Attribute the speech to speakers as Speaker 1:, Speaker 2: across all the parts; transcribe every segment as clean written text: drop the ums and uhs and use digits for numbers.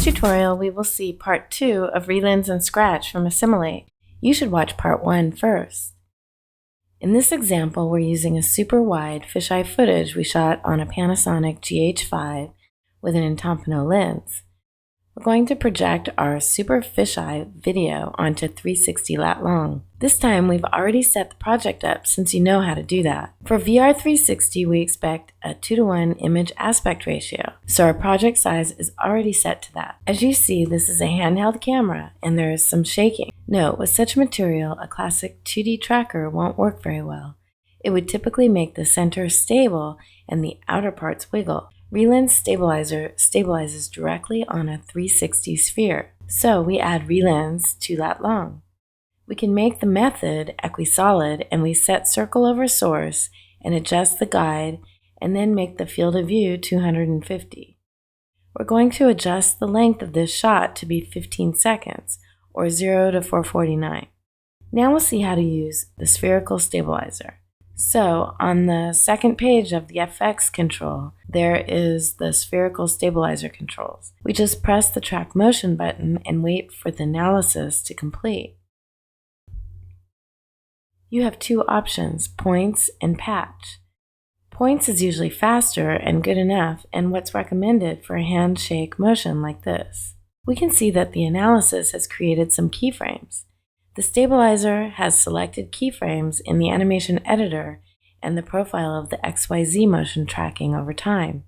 Speaker 1: this tutorial, we will see part 2 of Relens and Scratch from Assimilate. You should watch part 1 first. In this example, we're using a super wide fisheye footage we shot on a Panasonic GH5 with an Untitled lens. We're going to project our super fisheye video onto 360 lat long. This time we've already set the project up since you know how to do that. For VR 360 we expect a 2:1 image aspect ratio, so our project size is already set to that. As you see, this is a handheld camera and there is some shaking. Note, with such material, a classic 2D tracker won't work very well. It would typically make the center stable and the outer parts wiggle. Relens Stabilizer stabilizes directly on a 360 sphere, so we add relens 2 lat long. We can make the method equisolid, and we set circle over source and adjust the guide and then make the field of view 250. We're going to adjust the length of this shot to be 15 seconds, or 0 to 449. Now we'll see how to use the Spherical Stabilizer. So, on the second page of the FX control, there is the Spherical Stabilizer controls. We just press the Track Motion button and wait for the analysis to complete. You have two options, points and patch. Points is usually faster and good enough and what's recommended for a handshake motion like this. We can see that the analysis has created some keyframes. The stabilizer has selected keyframes in the animation editor and the profile of the XYZ motion tracking over time.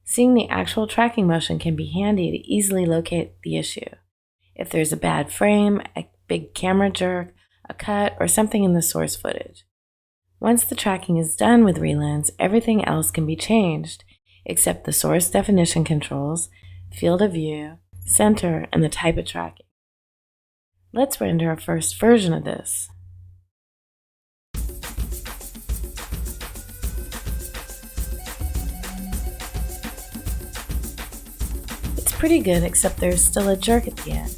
Speaker 1: Seeing the actual tracking motion can be handy to easily locate the issue. If there's a bad frame, a big camera jerk, a cut, or something in the source footage. Once the tracking is done with Relens, everything else can be changed, except the source definition controls, field of view, center, and the type of tracking. Let's render a first version of this. It's pretty good, except there's still a jerk at the end.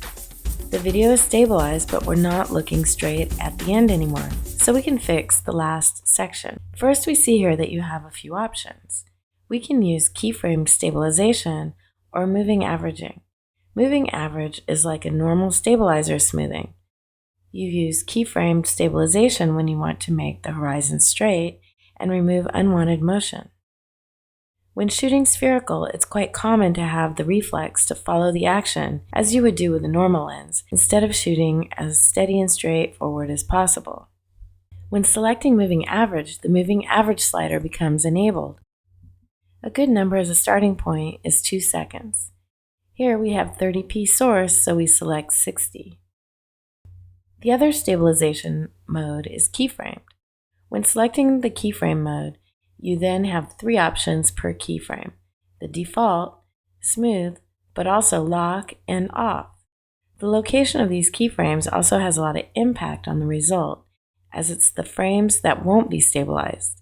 Speaker 1: The video is stabilized, but we're not looking straight at the end anymore, so we can fix the last section. First, we see here that you have a few options. We can use keyframe stabilization or moving averaging. Moving average is like a normal stabilizer smoothing. You use keyframe stabilization when you want to make the horizon straight and remove unwanted motion. When shooting spherical, it's quite common to have the reflex to follow the action as you would do with a normal lens, instead of shooting as steady and straightforward as possible. When selecting moving average, the moving average slider becomes enabled. A good number as a starting point is 2 seconds. Here we have 30p source, so we select 60. The other stabilization mode is keyframed. When selecting the keyframe mode, you then have 3 options per keyframe: the default, smooth, but also lock and off. The location of these keyframes also has a lot of impact on the result, as it's the frames that won't be stabilized.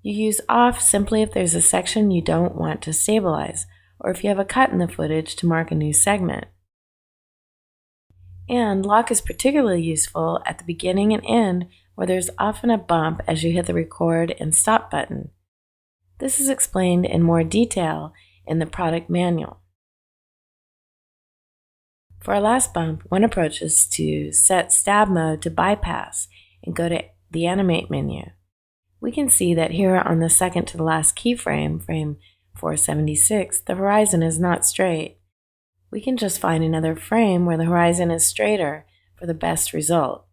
Speaker 1: You use off simply if there's a section you don't want to stabilize, or if you have a cut in the footage to mark a new segment. And lock is particularly useful at the beginning and end, where there's often a bump as you hit the record and stop button. This is explained in more detail in the product manual. For our last bump, one approach is to set stab mode to bypass and go to the animate menu. We can see that here on the second to the last keyframe, frame 476, the horizon is not straight. We can just find another frame where the horizon is straighter for the best result.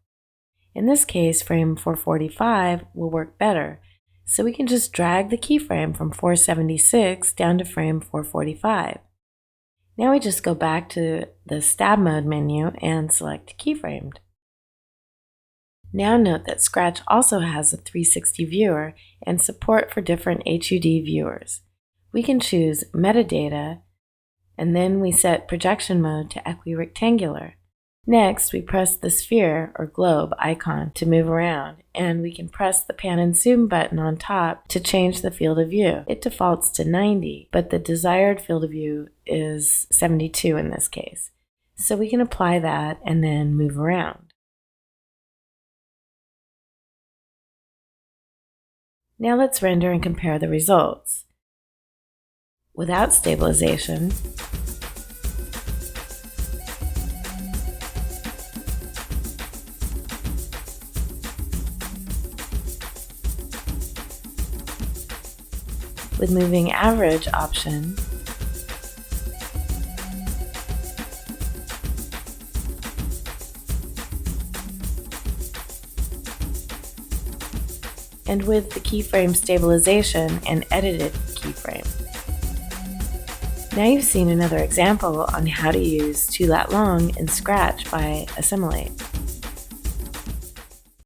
Speaker 1: In this case, frame 445 will work better, so we can just drag the keyframe from 476 down to frame 445. Now we just go back to the stab mode menu and select keyframed. Now note that Scratch also has a 360 viewer and support for different HUD viewers. We can choose metadata, and then we set projection mode to equirectangular. Next, we press the sphere or globe icon to move around, and we can press the pan and zoom button on top to change the field of view. It defaults to 90, but the desired field of view is 72 in this case. So we can apply that and then move around. Now let's render and compare the results. Without stabilization, with moving average option, and with the keyframe stabilization and edited keyframe. Now you've seen another example on how to use 2lat long in Scratch by Assimilate.